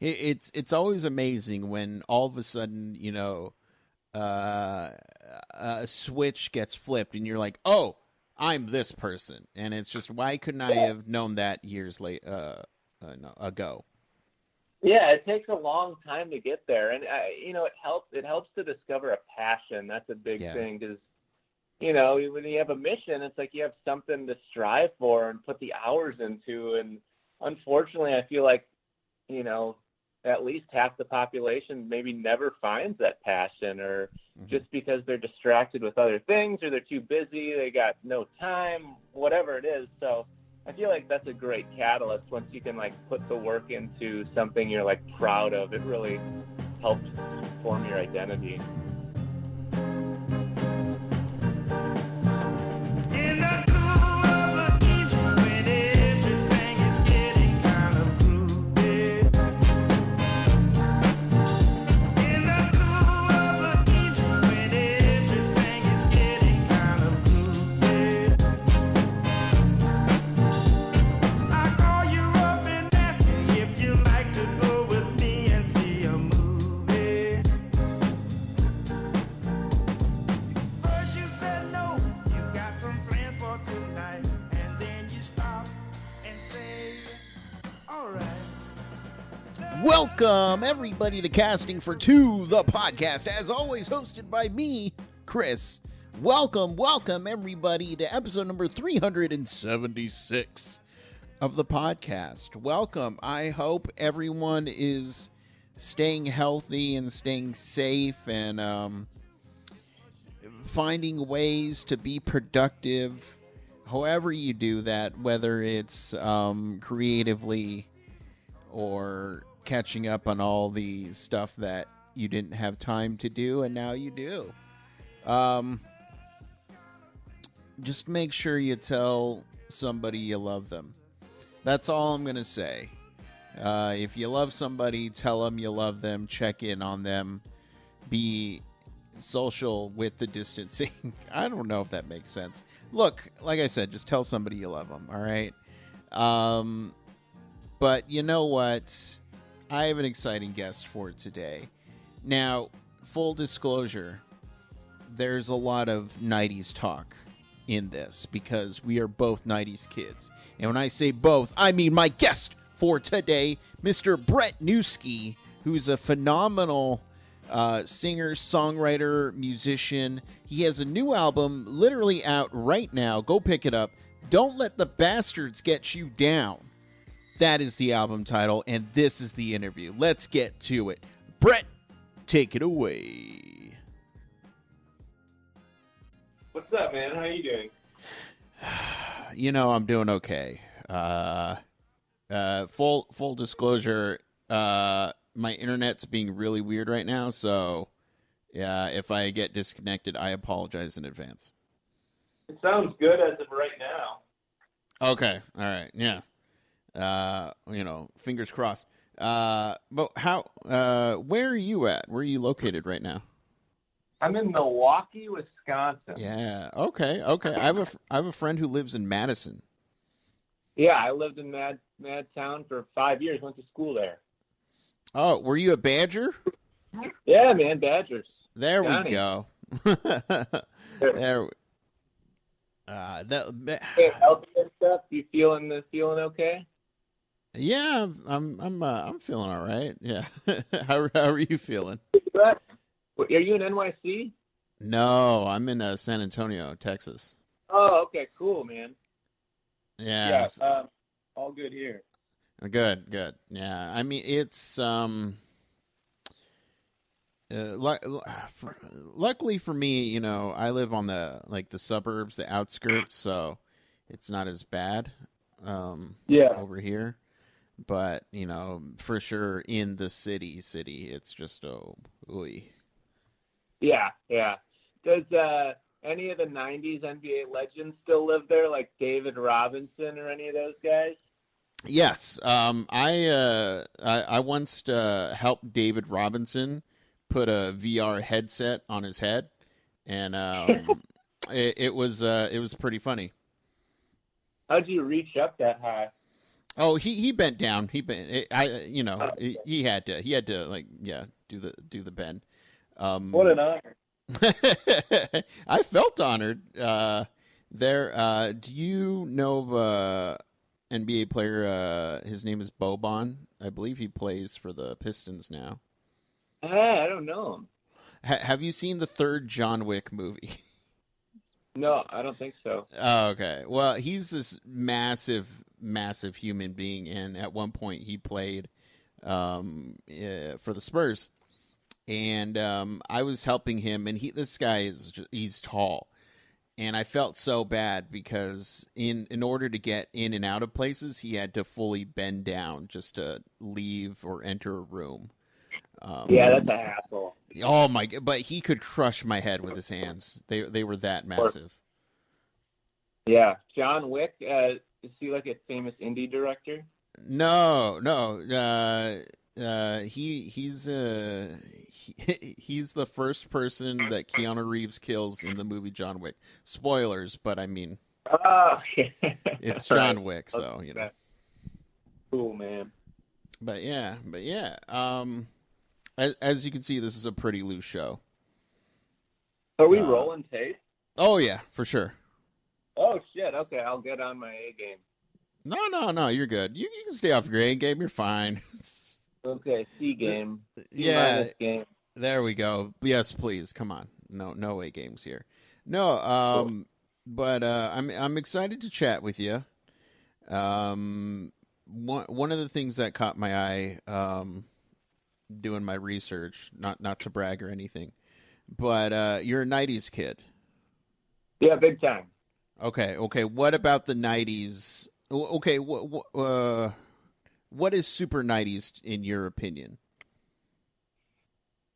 it's always amazing when all of a sudden, a switch gets flipped and you're like, oh, I'm this person. And it's just, why couldn't I have known that years ago? Yeah, it takes a long time to get there, and it helps to discover a passion. That's a big thing, because when you have a mission, it's like you have something to strive for and put the hours into. And unfortunately, I feel like at least half the population maybe never finds that passion, or just because they're distracted with other things, or they're too busy, they got no time, whatever it is. So I feel like that's a great catalyst. Once you can put the work into something you're proud of, it really helps form your identity. Welcome, everybody, to Casting for Two, the podcast, as always hosted by me, Chris. Welcome, everybody, to episode number 376 of the podcast. Welcome. I hope everyone is staying healthy and staying safe and finding ways to be productive, however you do that, whether it's creatively or catching up on all the stuff that you didn't have time to do and now you do. Just make sure you tell somebody you love them. That's all I'm going to say. If you love somebody, tell them you love them, check in on them, be social with the distancing. I don't know if that makes sense. Look, like I said, just tell somebody you love them, all right? But you know what? I have an exciting guest for today. Now, full disclosure, there's a lot of 90s talk in this because we are both 90s kids. And when I say both, I mean my guest for today, Mr. Brett Newski, who's a phenomenal singer, songwriter, musician. He has a new album literally out right now. Go pick it up. Don't Let the Bastards Get You Down. That is the album title, and this is the interview. Let's get to it. Brett, take it away. What's up, man? How you doing? I'm doing okay. Full disclosure, my internet's being really weird right now, so if I get disconnected, I apologize in advance. It sounds good as of right now. Okay, all right, yeah. Fingers crossed. But where are you at? Where are you located right now? I'm in Milwaukee, Wisconsin. Yeah. Okay. I have a friend who lives in Madison. Yeah, I lived in Madtown for 5 years. Went to school there. Oh, were you a Badger? Yeah, man, Badgers. There Johnny. we go. There. Hey, healthy and stuff. You feeling okay? Yeah, I'm feeling all right. Yeah. How are you feeling? Are you in NYC? No, I'm in San Antonio, Texas. Oh, okay, cool, man. Yeah. All good here. Good. Yeah, I mean it's luckily for me, I live on the suburbs, the outskirts, so it's not as bad over here. But, for sure in the city, it's just, ooey. Yeah. Does any of the 90s NBA legends still live there, like David Robinson or any of those guys? Yes. I once helped David Robinson put a VR headset on his head, and it was pretty funny. How'd you reach up that high? Oh, he bent down. He bent. He had to like do the bend. What an honor. I felt honored. Do you know of NBA player? His name is Boban. I believe he plays for the Pistons now. I don't know him. Have you seen the third John Wick movie? No, I don't think so. Oh, okay. Well, he's this massive human being, and at one point he played for the Spurs, and I was helping him, and this guy he's tall, and I felt so bad because in order to get in and out of places, he had to fully bend down just to leave or enter a room. Yeah, that's a hassle. Oh my! But he could crush my head with his hands. They were that massive. Yeah, John Wick. Is he like a famous indie director? No. He's the first person that Keanu Reeves kills in the movie John Wick. Spoilers, but I mean, it's John Wick, so you know. Cool, man. But yeah. As you can see, this is a pretty loose show. Are we rolling tape? Oh yeah, for sure. Oh shit! Okay, I'll get on my A game. No, you're good. You can stay off your A game. You're fine. Okay, C game. Yeah, game. There we go. Yes, please. Come on. No A games here. No. Cool. But I'm excited to chat with you. One of the things that caught my eye, doing my research, not to brag or anything, but you're a '90s kid. Yeah, big time. Okay. What about the '90s? Okay, what is super '90s in your opinion?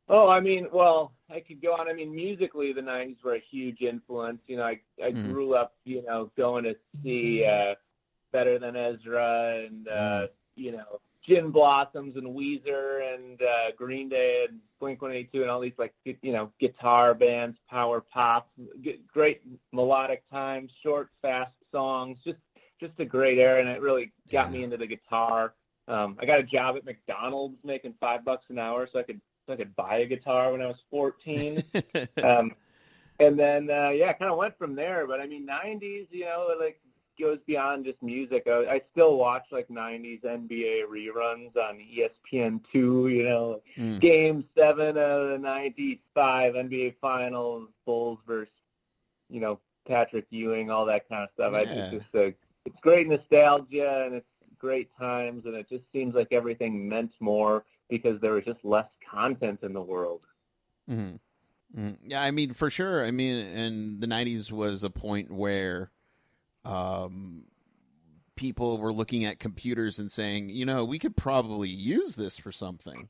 Oh, I mean, well, I could go on. I mean, musically, the '90s were a huge influence. You know, I grew up, going to see Better Than Ezra and Gin Blossoms and Weezer and Green Day and Blink-182 and all these guitar bands, power pop, great melodic times, short, fast songs, just a great era, and it really got me into the guitar. I got a job at McDonald's making $5 an hour, so I could buy a guitar when I was 14. And then kind of went from there. But I mean, '90s, goes beyond just music. I still watch like '90s NBA reruns on ESPN2. Game 7 of the '95 NBA Finals, Bulls versus Patrick Ewing, all that kind of stuff. Yeah. It's great nostalgia and it's great times, and it just seems like everything meant more because there was just less content in the world. Mm-hmm. Mm-hmm. Yeah, I mean, for sure. I mean, and the '90s was a point where people were looking at computers and saying, we could probably use this for something.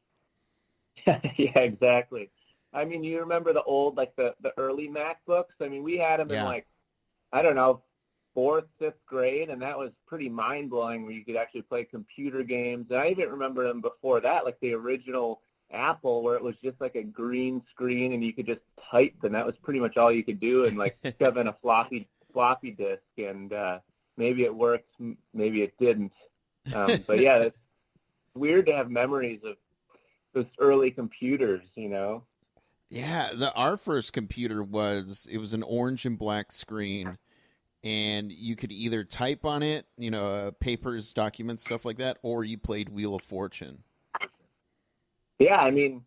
Yeah, exactly. I mean, you remember the old, the early MacBooks? I mean, we had them in I don't know, 4th, 5th grade, and that was pretty mind-blowing where you could actually play computer games. And I even remember them before that, like the original Apple, where it was just like a green screen and you could just type, and that was pretty much all you could do, and shove in a floppy disk, and maybe it worked, maybe it didn't. But yeah, it's weird to have memories of those early computers, Yeah, our first computer was an orange and black screen, and you could either type on it, papers, documents, stuff like that, or you played Wheel of Fortune. Yeah, I mean,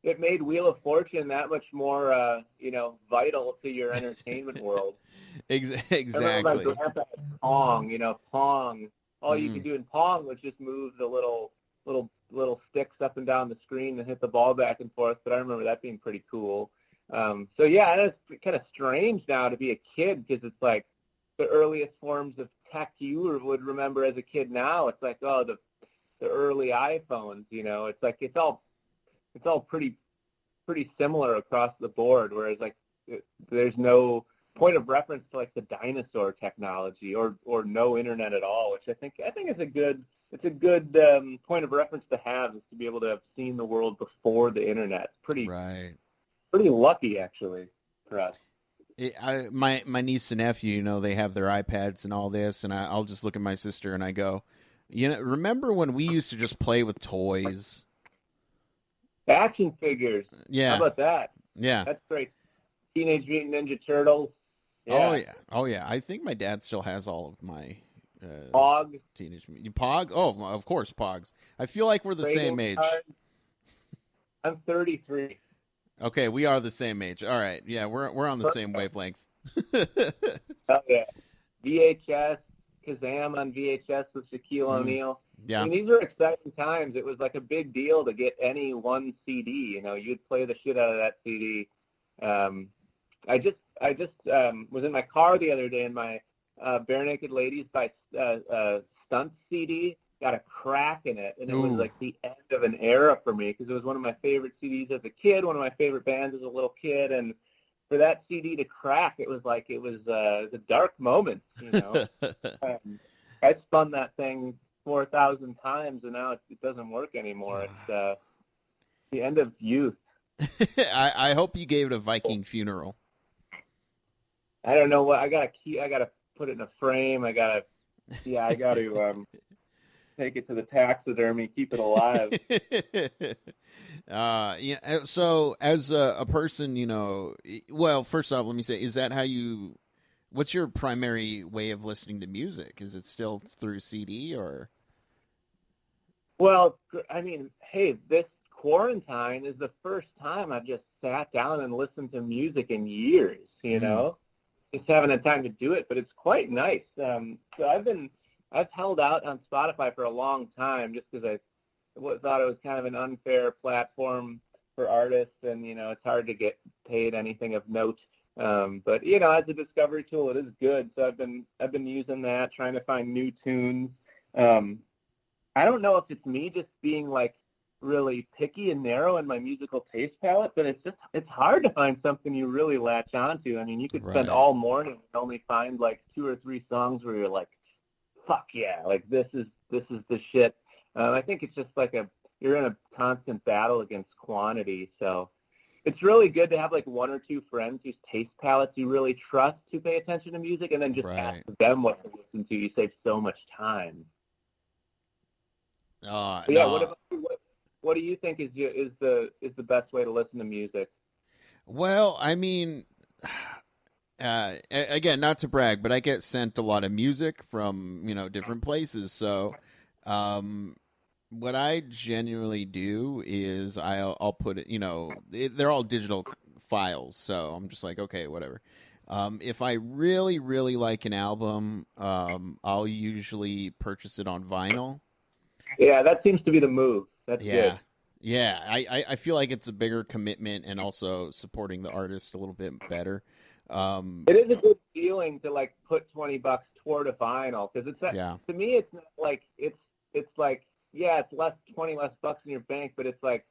it made Wheel of Fortune that much more, vital to your entertainment world. Exactly. I remember my grandpa had Pong, Pong. All you could do in Pong was just move the little sticks up and down the screen and hit the ball back and forth. But I remember that being pretty cool. So yeah, and it's kind of strange now to be a kid because it's like the earliest forms of tech you would remember as a kid. Now it's like, oh, the early iPhones. It's like it's all pretty similar across the board. Whereas there's no point of reference to the dinosaur technology or no internet at all, which I think is a good point of reference to have, is to be able to have seen the world before the internet. Pretty lucky actually for us. My niece and nephew, they have their iPads and all this, and I'll just look at my sister and I go, Remember when we used to just play with toys? Action figures. Yeah. How about that? Yeah. That's great. Teenage Mutant Ninja Turtles. Oh Yeah. yeah. Oh yeah. I think my dad still has all of my Pog. Teenage Mutant Pog. Oh, of course, Pogs. I feel like we're the same Trading age. cards. I'm 33. Okay, we are the same age. All right. Yeah, we're on the same wavelength. Oh yeah. VHS. Kazam on VHS with Shaquille O'Neal. Yeah. I mean, these were exciting times. It was like a big deal to get any one CD. You'd play the shit out of that CD. I just was in my car the other day, and my Bare Naked Ladies by Stunt CD got a crack in it, and it was like the end of an era for me because it was one of my favorite CDs as a kid, one of my favorite bands as a little kid, and for that CD to crack, it was a dark moment. I spun that thing 4,000 times, and now it doesn't work anymore. It's the end of youth. I hope you gave it a Viking funeral. I don't know what I gotta put it in a frame. I gotta take it to the taxidermy, keep it alive. Yeah. So as a person, well, first off, let me say, is that how you? What's your primary way of listening to music? Is it still through CD or? Well, I mean, hey, this quarantine is the first time I've just sat down and listened to music in years. Just haven't had time to do it, but it's quite nice. So I've held out on Spotify for a long time just because I thought it was kind of an unfair platform for artists, and it's hard to get paid anything of note. But as a discovery tool, it is good. So I've been using that, trying to find new tunes. I don't know if it's me just being like really picky and narrow in my musical taste palette, but it's hard to find something you really latch onto. I mean, you could spend all morning and only find like 2 or 3 songs where you're like, fuck yeah, like this is the shit. I think it's just like you're in a constant battle against quantity. So it's really good to have like 1 or 2 friends whose taste palettes you really trust to pay attention to music, and then just ask them what to listen to. You save so much time. Yeah, what do you think is the best way to listen to music? Well, I mean, again, not to brag, but I get sent a lot of music from different places. So, what I genuinely do is I'll put it. They're all digital files, so I'm just like, okay, whatever. If I really, really like an album, I'll usually purchase it on vinyl. Yeah, that seems to be the move. That's good. Yeah, I feel like it's a bigger commitment and also supporting the artist a little bit better. It is a good feeling to like put $20 toward a vinyl, because to me it's not like it's like, yeah, it's $20 less in your bank, but it's like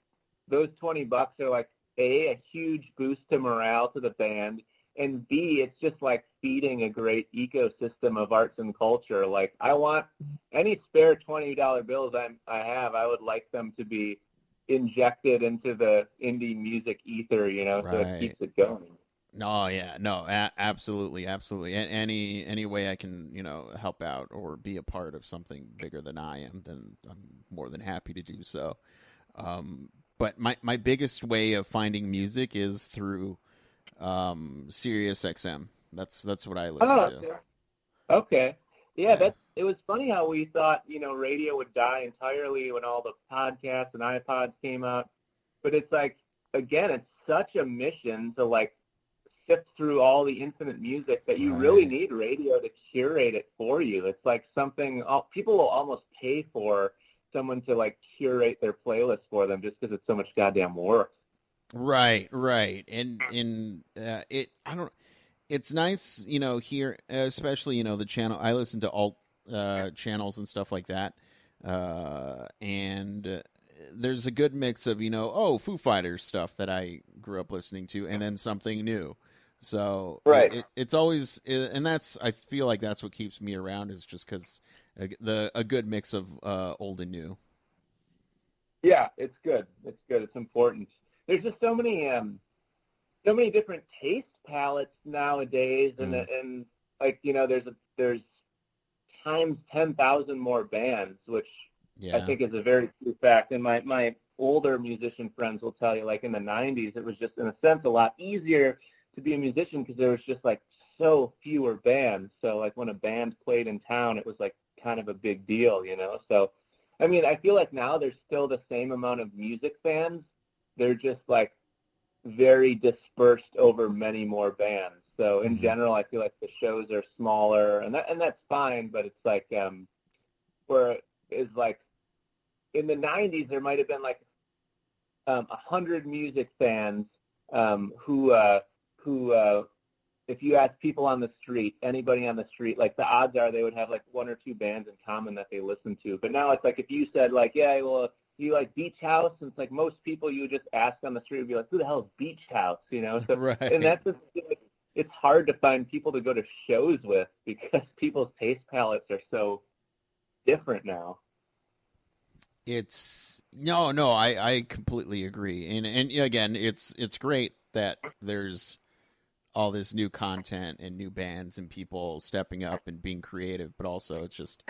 those $20 are like a huge boost to morale to the band, and B, it's just like feeding a great ecosystem of arts and culture. Like, I want any spare $20 bills I would like them to be injected into the indie music ether, so it keeps it going. Oh yeah, no, absolutely, absolutely. Any way I can, help out or be a part of something bigger than I am, then I'm more than happy to do so. But my biggest way of finding music is through Sirius XM. That's what I listen to. Okay. Yeah, it was funny how we thought, radio would die entirely when all the podcasts and iPods came out. But it's like, again, it's such a mission to like sift through all the infinite music that you really need radio to curate it for you. It's like something people will almost pay for someone to like curate their playlist for them just because it's so much goddamn work. Right. And it's nice, here, especially, the channel. I listen to alt channels and stuff like that. And there's a good mix of, Foo Fighters stuff that I grew up listening to, and then something new. So it's always, and I feel like that's what keeps me around, is just because a good mix of old and new. Yeah, it's good. It's important. There's just so many different taste palettes nowadays, and like there's times 10,000 more bands, which Yeah. I think is a very true fact. And my older musician friends will tell you, like in the 90s, it was just, in a sense, a lot easier to be a musician because there was just like so fewer bands. So like when a band played in town, it was like kind of a big deal, you know? So, I mean, I feel like now there's still the same amount of music fans. They're just like very dispersed over many more bands. So in general, I feel like the shows are smaller, and that's fine. But it's like where is like in the 90s, there might have been like 100 music fans who if you ask people on the street, anybody on the street, like the odds are they would have like one or two bands in common that they listen to. But now it's like if you said like, yeah, well, you like Beach House, and it's like most people you would just ask on the street would be like, who the hell is Beach House, you know? So, Right. and that's just, it's hard to find people to go to shows with because people's taste palettes are so different now. It's no, I completely agree. And again, it's great that there's all this new content and new bands and people stepping up and being creative, but also it's just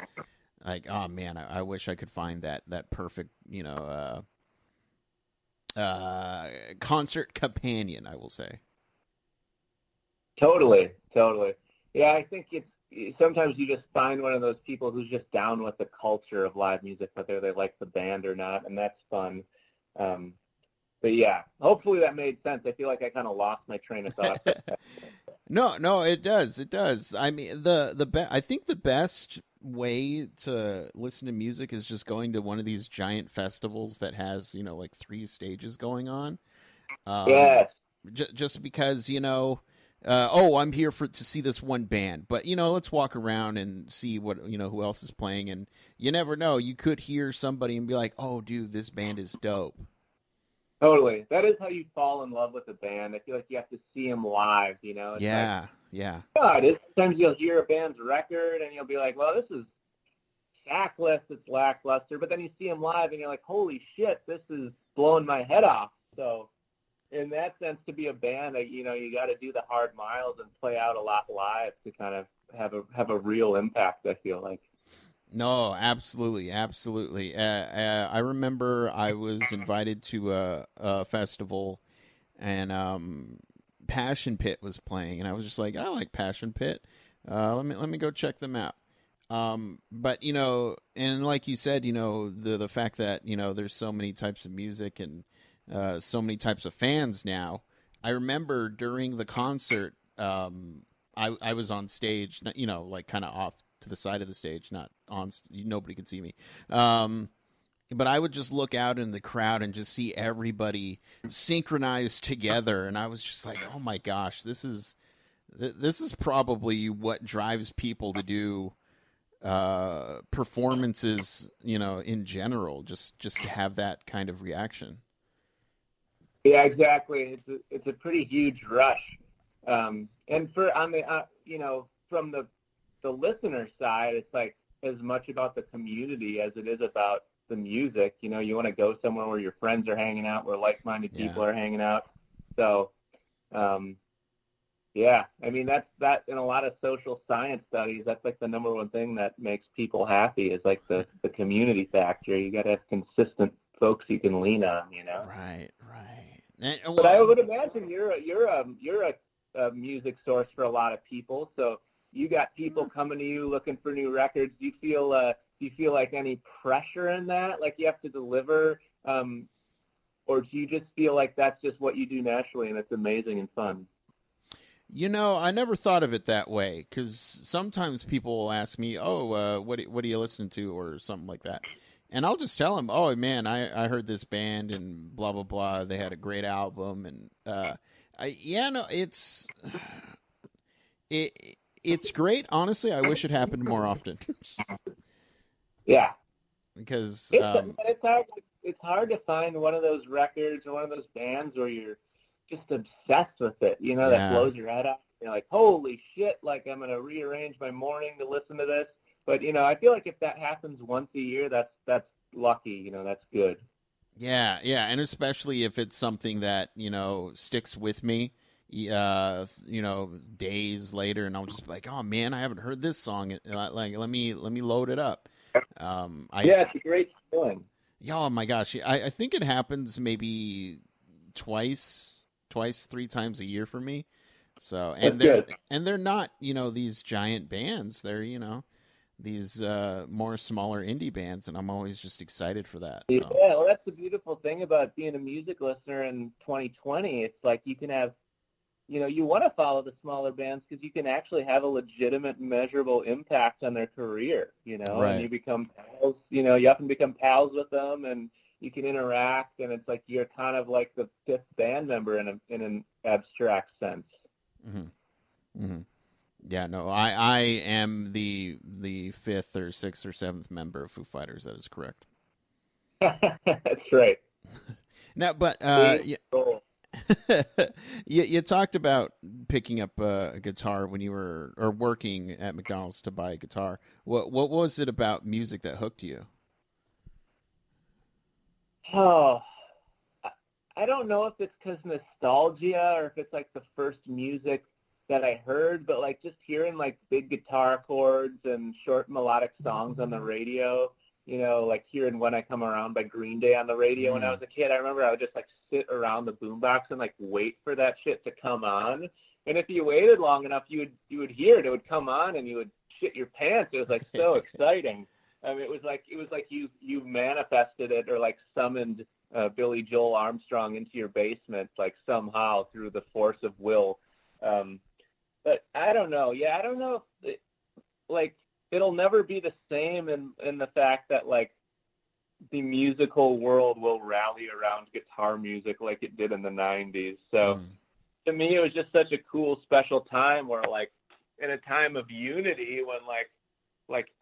like, oh man, I wish I could find that perfect, concert companion, I will say. Totally. Yeah, I think sometimes you just find one of those people who's just down with the culture of live music, whether they like the band or not, and that's fun. But yeah, hopefully that made sense. I feel like I kind of lost my train of thought. No, it does. I mean, I think the best way to listen to music is just going to one of these giant festivals that has, like 3 stages going on. Yes. Just because, I'm here to see this one band, but let's walk around and see what who else is playing, and you never know, you could hear somebody and be like, oh dude, this band is dope. Totally. That is how you fall in love with a band. I feel like you have to see them live, It's yeah. God, sometimes you'll hear a band's record and you'll be like, well, this is sackless, it's lackluster, but then you see them live and you're like, holy shit, this is blowing my head off. So in that sense, to be a band, you got to do the hard miles and play out a lot live to kind of have a real impact, I feel like. No, absolutely. I remember I was invited to a festival, and Passion Pit was playing, and I was just like, I like Passion Pit. Let me go check them out. But and like you said, the fact that there's so many types of music and so many types of fans now. I remember during the concert, I was on stage, like kind of off to the side of the stage, not on. Nobody could see me. But I would just look out in the crowd and just see everybody synchronized together, and I was just like, "Oh my gosh, this is probably what drives people to do performances, in general, just to have that kind of reaction." Yeah, exactly. It's a pretty huge rush, and on the from the listener side, it's like as much about the community as it is about the music. You want to go somewhere where your friends are hanging out, where like-minded people are hanging out. So, yeah, I mean that in a lot of social science studies, that's like the number one thing that makes people happy is like the community factor. You got to have consistent folks you can lean on. Right. But I would imagine you're a music source for a lot of people. So you got people coming to you looking for new records. Do you feel like any pressure in that? Like you have to deliver, or do you just feel like that's just what you do naturally and it's amazing and fun? I never thought of it that way, because sometimes people will ask me, "Oh, what are you listening to?" or something like that, and I'll just tell them, "Oh man, I heard this band and blah blah blah. They had a great album." And it's great. Honestly, I wish it happened more often. Yeah, because it's hard to find one of those records or one of those bands where you're just obsessed with it, that blows your head off. You're like, holy shit, like I'm going to rearrange my morning to listen to this. But, I feel like if that happens once a year, that's lucky, that's good. Yeah, and especially if it's something that, sticks with me, days later, and I'll just be like, oh man, I haven't heard this song. Like, let me load it up. Yeah, it's a great feeling. Yeah, oh my gosh, I think it happens maybe three times a year for me. So, That's good. and they're not, these giant bands. They're, these more smaller indie bands, and I'm always just excited for that. Yeah, So, well, that's the beautiful thing about being a music listener in 2020. It's like you can have, you want to follow the smaller bands because you can actually have a legitimate, measurable impact on their career, and you right. become pals, you often become pals with them, and you can interact, and it's like you're kind of like the fifth band member in an abstract sense. Mm-hmm. Mm-hmm. Yeah, no, I am the fifth or sixth or seventh member of Foo Fighters. That is correct. That's right. Now, but you talked about picking up a guitar when you were or working at McDonald's to buy a guitar. What was it about music that hooked you? Oh, I don't know if it's because nostalgia or if it's like the first music that I heard, but like just hearing like big guitar chords and short melodic songs on the radio, like hearing When I Come Around by Green Day on the radio when I was a kid. I remember I would just like sit around the boombox and like wait for that shit to come on. And if you waited long enough, you would hear it. It would come on and you would shit your pants. It was like so exciting. I mean, it was like you manifested it or like summoned Billy Joel Armstrong into your basement like somehow through the force of will. But I don't know. Yeah, I don't know if like it'll never be the same in the fact that like the musical world will rally around guitar music like it did in the 90s. So to me, it was just such a cool, special time where like in a time of unity when like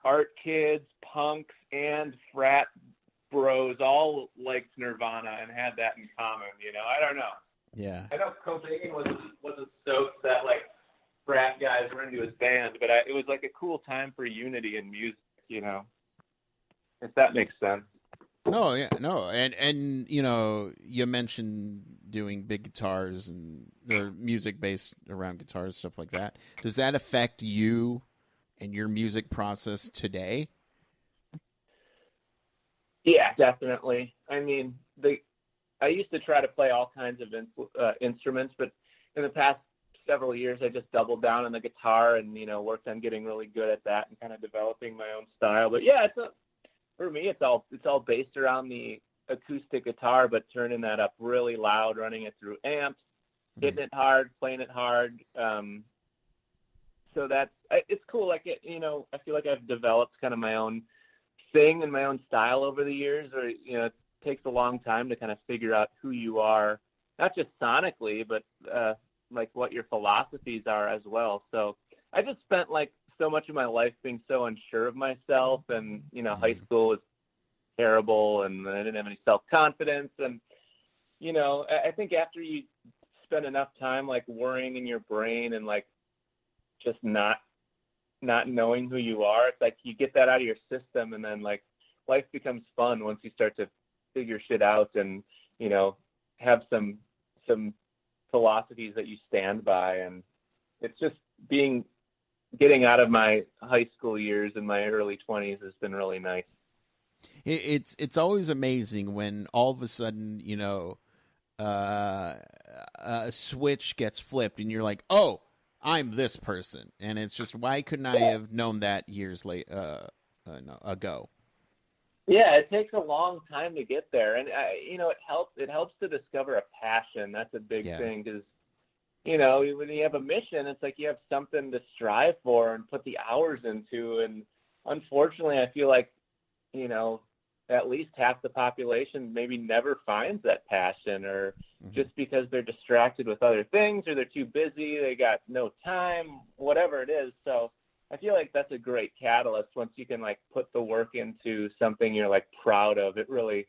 art kids, punks, and frat bros all liked Nirvana and had that in common. I don't know. Yeah. I know Cobain wasn't stoked that like frat guys were into his band, but it was like a cool time for unity in music. If that makes sense. Oh yeah, no, and you mentioned doing big guitars and or music based around guitars, stuff like that. Does that affect you and your music process today? Yeah, definitely. I mean, I used to try to play all kinds of instruments, but in the past several years, I just doubled down on the guitar and worked on getting really good at that and kind of developing my own style. But yeah, for me, it's all based around the acoustic guitar, but turning that up really loud, running it through amps, hitting it hard, playing it hard. So it's cool. Like I feel like I've developed kind of my own thing and my own style over the years. Or it takes a long time to kind of figure out who you are, not just sonically, but like what your philosophies are as well. So I just spent like so much of my life being so unsure of myself, and high school was terrible, and I didn't have any self-confidence, and I think after you spend enough time like worrying in your brain and like just not knowing who you are, it's like you get that out of your system, and then like life becomes fun once you start to figure shit out and have some philosophies that you stand by. And it's just getting out of my high school years and my early 20s has been really nice. It's always amazing when all of a sudden a switch gets flipped and you're like, oh, I'm this person, and it's just, why couldn't I have known that years ago? Yeah, it takes a long time to get there, and it helps to discover a passion. That's a big thing, because when you have a mission, it's like you have something to strive for and put the hours into. And unfortunately, I feel like at least half the population maybe never finds that passion, or just because they're distracted with other things, or they're too busy, they got no time, whatever it is. So I feel like that's a great catalyst. Once you can like put the work into something you're like proud of, it really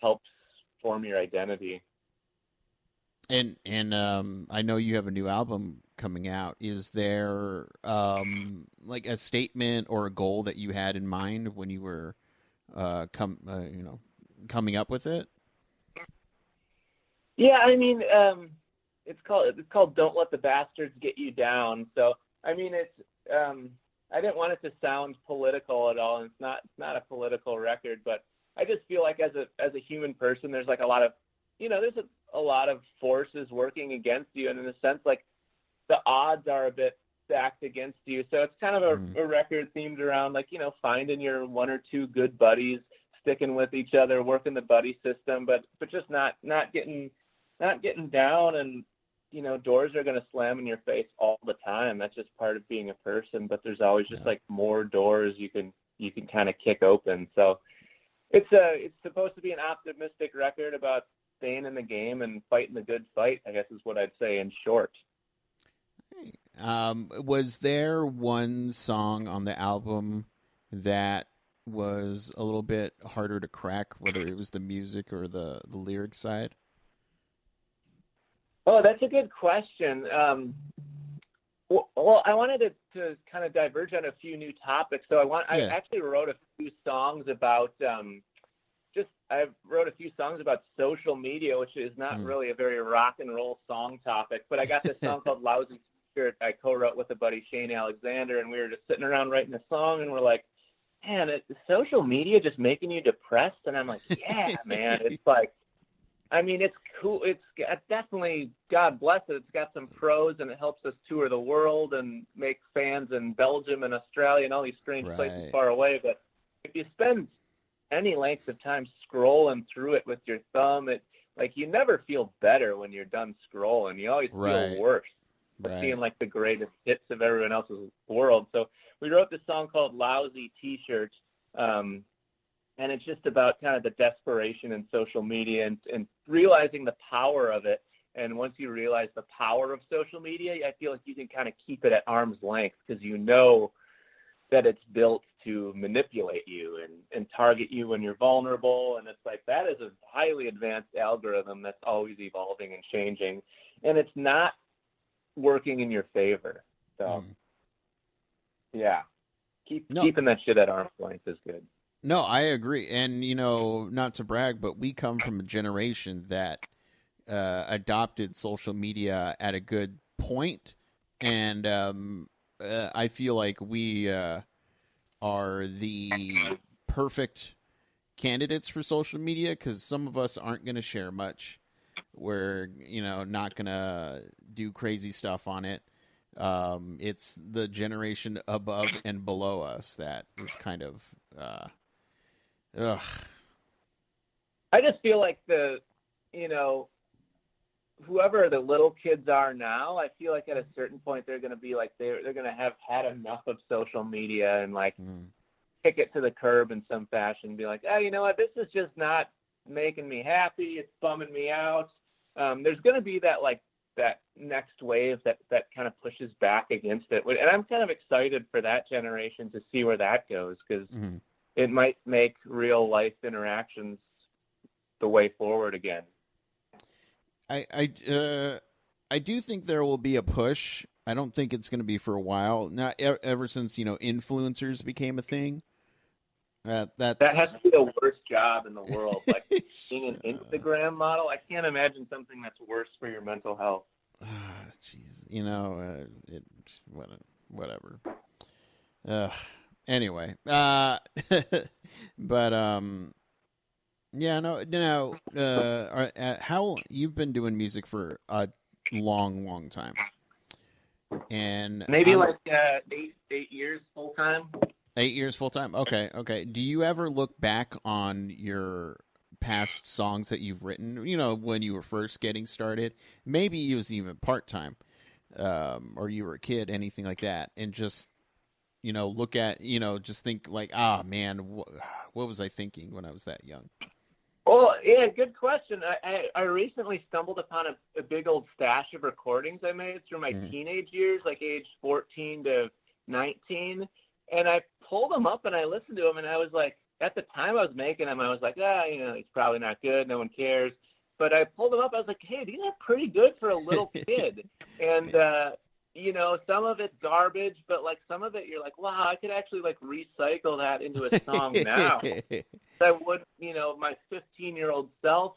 helps form your identity. And I know you have a new album coming out. Is there like a statement or a goal that you had in mind when you were coming up with it? Yeah, I mean, it's called Don't Let the Bastards Get You Down. So I mean, I didn't want it to sound political at all, and it's not a political record, but I just feel like as a human person, there's like a lot of, there's a lot of forces working against you, and in a sense, like the odds are a bit stacked against you. So it's kind of a record themed around like, finding your one or two good buddies, sticking with each other, working the buddy system, but just not getting down, and doors are going to slam in your face all the time. That's just part of being a person, but there's always just like more doors you can kind of kick open. So it's supposed to be an optimistic record about staying in the game and fighting the good fight, I guess is what I'd say in short. Was there one song on the album that was a little bit harder to crack, whether it was the music or the lyric side? Oh, that's a good question. Well, I wanted to kind of diverge on a few new topics. So I actually wrote a few songs about I wrote a few songs about social media, which is not really a very rock and roll song topic. But I got this song called "Lousy T-Shirt" I co-wrote with a buddy, Shane Alexander, and we were just sitting around writing a song, and we're like, man, is social media just making you depressed? And I'm like, yeah, man. It's like, I mean, it's cool. It's definitely, God bless it, it's got some pros, and it helps us tour the world and make fans in Belgium and Australia and all these strange places far away. But if you spend any length of time scrolling through it with your thumb, you never feel better when you're done scrolling. You always feel worse. Seeing like the greatest hits of everyone else's world. So we wrote this song called "Lousy T-Shirt," and it's just about kind of the desperation in social media and realizing the power of it. And once you realize the power of social media, I feel like you can kind of keep it at arm's length because you know that it's built to manipulate you and target you when you're vulnerable. And it's like that is a highly advanced algorithm that's always evolving and changing. And it's not working in your favor. So, yeah, keeping that shit at arm's length is good. No, I agree. And, not to brag, but we come from a generation that adopted social media at a good point. And I feel like we are the perfect candidates for social media because some of us aren't going to share much. We're, not going to do crazy stuff on it. It's the generation above and below us that is kind of... I just feel like whoever the little kids are now, I feel like at a certain point they're going to be like they're going to have had enough of social media and kick it to the curb in some fashion. Be like, you know what, this is just not making me happy. It's bumming me out. There's going to be that next wave that kind of pushes back against it, and I'm kind of excited for that generation to see where that goes because. It might make real life interactions the way forward again. I do think there will be a push. I don't think it's going to be for a while. Not ever since influencers became a thing. That has to be the worst job in the world. Like being an Instagram model, I can't imagine something that's worse for your mental health. Jeez, whatever. Anyway, but how you've been doing music for a long time, and maybe 8 years full time. 8 years full time. Okay. Do you ever look back on your past songs that you've written? When you were first getting started, maybe you was even part time, or you were a kid, anything like that, and just look at, just think like, man, what was I thinking when I was that young? Well, yeah, good question. I recently stumbled upon a big old stash of recordings I made through my teenage years, like age 14 to 19. And I pulled them up and I listened to them and I was like, at the time I was making them, I was like, it's probably not good. No one cares. But I pulled them up. I was like, hey, these are pretty good for a little kid. And, some of it's garbage, but some of it you're like, wow, I could actually recycle that into a song now. I would, my 15-year-old self,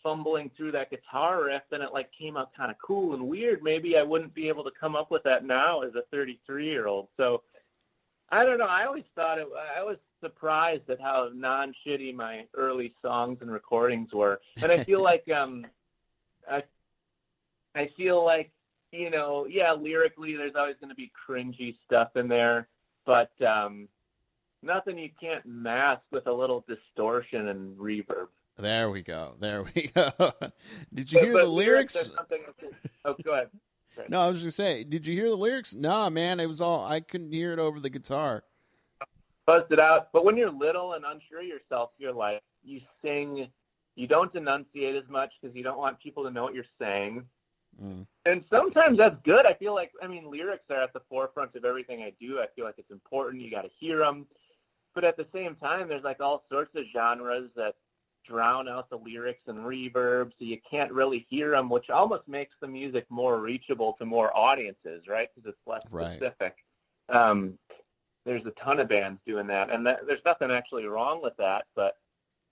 fumbling through that guitar riff, and it like came out kind of cool and weird. Maybe I wouldn't be able to come up with that now as a 33-year-old. So I don't know. I always thought I was surprised at how non-shitty my early songs and recordings were. And I feel like I feel like, you know, yeah, lyrically there's always going to be cringy stuff in there, but nothing you can't mask with a little distortion and reverb. There we go. There we go. Did you hear the lyrics? Oh, go ahead. No, I was just saying, did you hear the lyrics? No, man, it was all, I couldn't hear it over the guitar. Buzzed it out. But when you're little and unsure of yourself, you're like, you sing, you don't enunciate as much because you don't want people to know what you're saying. Mm. And sometimes that's good. I feel like, I mean, lyrics are at the forefront of everything I do. I feel like it's important. You got to hear them. But at the same time, there's like all sorts of genres that drown out the lyrics and reverb, so you can't really hear them, which almost makes the music more reachable to more audiences, right? Because it's less specific. There's a ton of bands doing that, and there's nothing actually wrong with that, but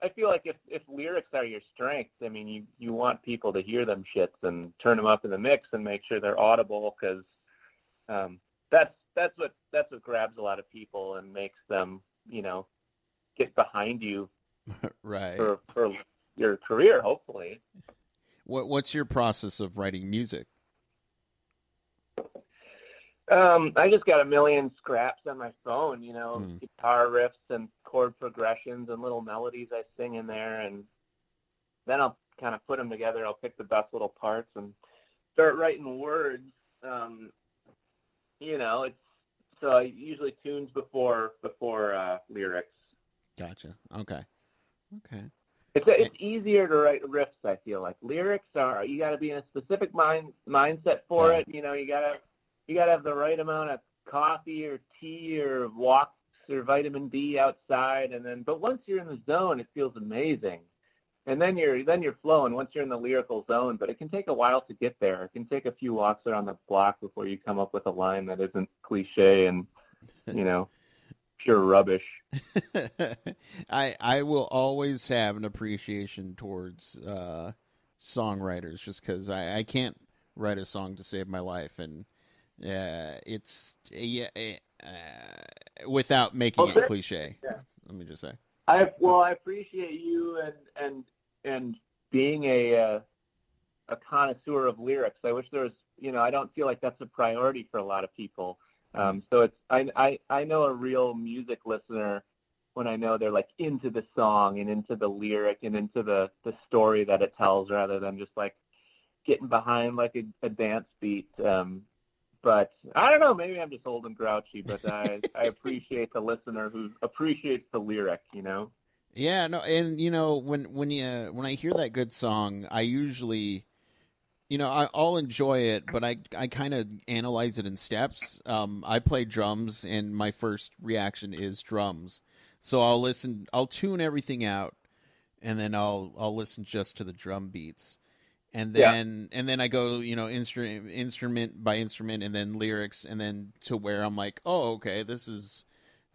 I feel like if lyrics are your strength, I mean, you want people to hear them shits and turn them up in the mix and make sure they're audible, because that's what grabs a lot of people and makes them, you know, get behind you. Right. For your career, hopefully. What's your process of writing music? I just got a million scraps on my phone, you know, guitar riffs and chord progressions and little melodies I sing in there, and then I'll kind of put them together. I'll pick the best little parts and start writing words. You know, it's so usually tunes before lyrics. Gotcha. Okay. It's easier to write riffs, I feel like. Lyrics you got to be in a specific mindset for it. You know, you got to have the right amount of coffee or tea or walks or vitamin D outside, but once you're in the zone, it feels amazing. And then you're flowing once you're in the lyrical zone, but it can take a while to get there. It can take a few walks around the block before you come up with a line that isn't cliche and, you know, pure rubbish. I will always have an appreciation towards songwriters, just because I can't write a song to save my life, and it's without making it cliche. Yeah. Let me just say. I appreciate you and being a connoisseur of lyrics. I wish there was, you know, I don't feel like that's a priority for a lot of people. So it's I know a real music listener when I know they're like into the song and into the lyric and into the story that it tells, rather than just like getting behind like a dance beat. But I don't know, maybe I'm just old and grouchy, but I appreciate the listener who appreciates the lyric, you know? Yeah, no, and you know, when I hear that good song, I usually, you know, I'll enjoy it, but I kind of analyze it in steps. I play drums, and my first reaction is drums. So I'll tune everything out, and then I'll listen just to the drum beats. And then I go, you know, instrument by instrument, and then lyrics, and then to where I'm like, oh, okay, this is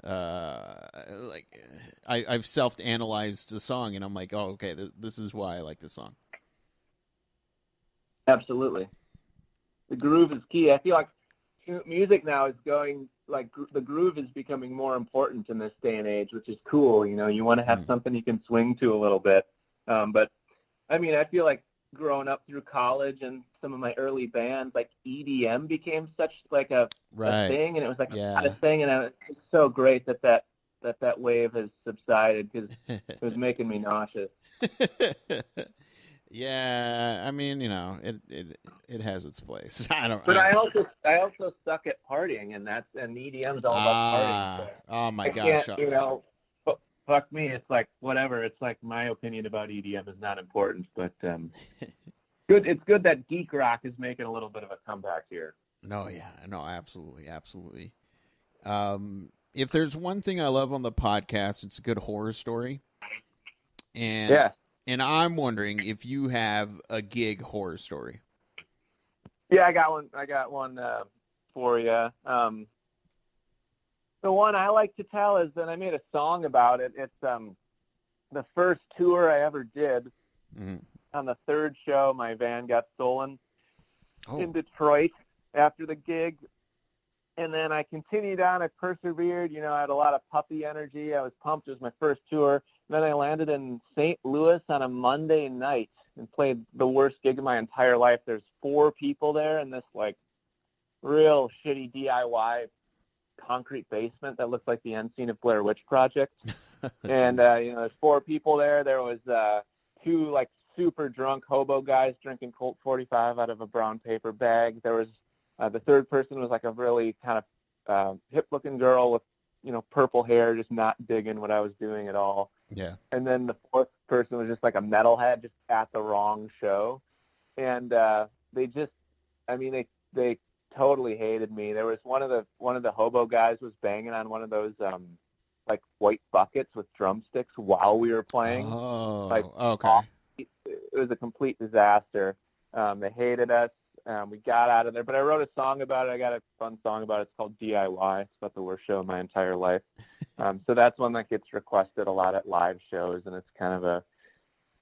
like I've self-analyzed the song, and I'm like, oh, okay, this is why I like this song. Absolutely. The groove is key. I feel like music now is going, like, the groove is becoming more important in this day and age, which is cool. You know, you want to have something you can swing to a little bit. But, I mean, I feel like growing up through college and some of my early bands, like EDM became such like a thing, and it was like a lot of thing, and it's so great that wave has subsided, because it was making me nauseous. Yeah, I mean, you know, it has its place. But I also suck at partying, and EDM's all about partying. So oh my gosh! You know, fuck me. It's like whatever. It's like my opinion about EDM is not important, but good. It's good that geek rock is making a little bit of a comeback here. No, absolutely. If there's one thing I love on the podcast, it's a good horror story. And I'm wondering if you have a gig horror story. Yeah, I got one for you. The one I like to tell is that I made a song about it. It's the first tour I ever did. Mm-hmm. on the third show, my van got stolen in Detroit after the gig. And then I continued on. I persevered. I had a lot of puppy energy. I was pumped. It was my first tour. And then I landed in St. Louis on a Monday night and played the worst gig of my entire life. There's 4 people there in this, real shitty DIY concrete basement that looked like the end scene of Blair Witch Project. And, there's 4 people there. There was 2, super drunk hobo guys drinking Colt 45 out of a brown paper bag. There was the third person was a really kind of hip-looking girl with, purple hair, just not digging what I was doing at all. Yeah. And then the fourth person was just a metalhead, just at the wrong show. And they totally hated me. There was one of the hobo guys was banging on one of those white buckets with drumsticks while we were playing. Oh, okay. It was a complete disaster. They hated us. We got out of there, but I wrote a song about it. I got a fun song about it. It's called DIY. It's about the worst show of my entire life. So that's one that gets requested a lot at live shows, and it's kind of a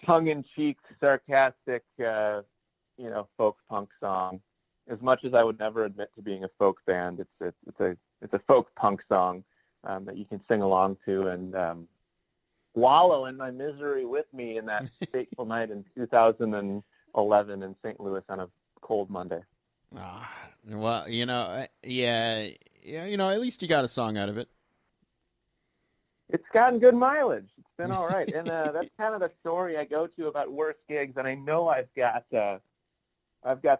tongue-in-cheek, sarcastic, folk punk song. As much as I would never admit to being a folk band, it's a folk punk song that you can sing along to and wallow in my misery with me in that fateful night in 2011 in St. Louis on a cold Monday. Well, yeah, at least you got a song out of it. It's gotten good mileage. It's been all right. And that's kind of the story I go to about worst gigs. And I know I've got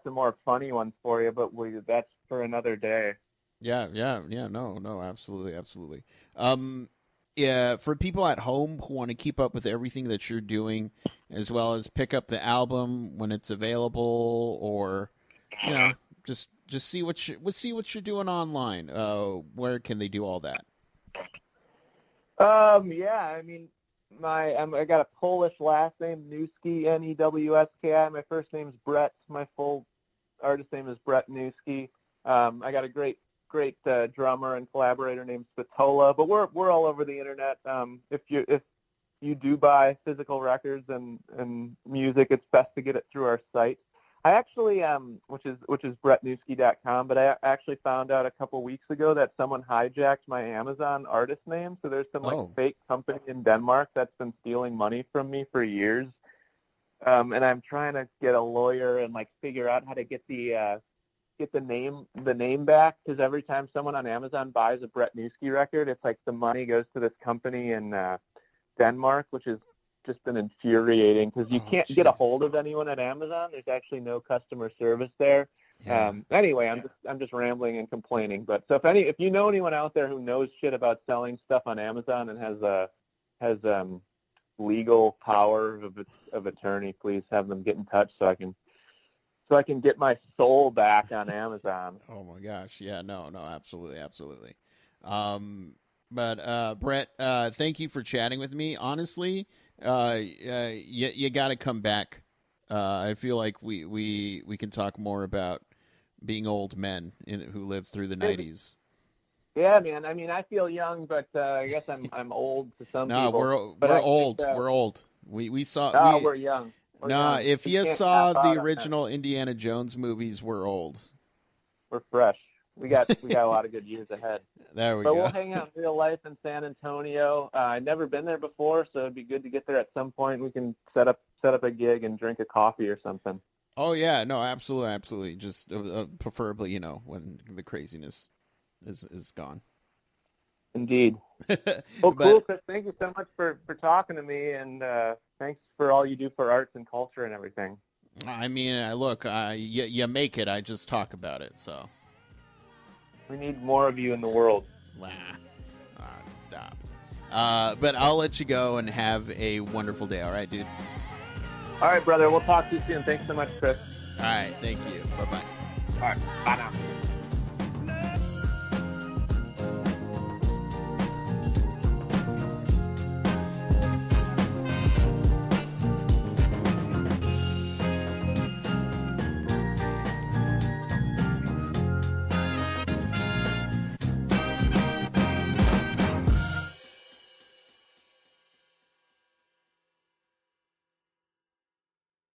some more funny ones for you, but that's for another day. Yeah. No, absolutely. Yeah, for people at home who want to keep up with everything that you're doing, as well as pick up the album when it's available, or just see what you're doing online. Where can they do all that? I got a Polish last name, Newski, Newski. My first name's Brett. My full artist name is Brett Newski. I got a great drummer and collaborator named Spatola, but we're all over the internet. If you do buy physical records and music, it's best to get it through our site. I actually which is brettnewski.com, but I actually found out a couple weeks ago that someone hijacked my Amazon artist name. So there's some fake company in Denmark that's been stealing money from me for years. And I'm trying to get a lawyer and figure out how to get the name back, because every time someone on Amazon buys a Brett Newski record, it's the money goes to this company in Denmark, which has just been infuriating because you can't get a hold of anyone at Amazon. There's actually no customer service there. Yeah. Anyway, I'm just rambling and complaining. But so if you know anyone out there who knows shit about selling stuff on Amazon and has legal power of attorney, please have them get in touch so I can get my soul back on Amazon. Oh my gosh. Yeah, no, absolutely. But Brett, thank you for chatting with me. Honestly, you got to come back. I feel like we can talk more about being old men who lived through the 90s. Yeah, man. I mean, I feel young, but I guess I'm old to some people. No, we're old. We're old. We saw. No, we're young. If you saw the original Indiana Jones movies, we're old. We're fresh. We got a lot of good years ahead. There we go. But we'll hang out in real life in San Antonio. I've never been there before, so it'd be good to get there at some point. We can set up a gig and drink a coffee or something. Oh yeah, no, absolutely. Just preferably, when the craziness is gone. Indeed. Well, cool, Chris. Thank you so much for talking to me, and thanks for all you do for arts and culture and everything. I mean, look, you make it. I just talk about it, so. We need more of you in the world. Stop. But I'll let you go and have a wonderful day. All right, dude? All right, brother. We'll talk to you soon. Thanks so much, Chris. All right. Thank you. Bye-bye. All right. Bye now.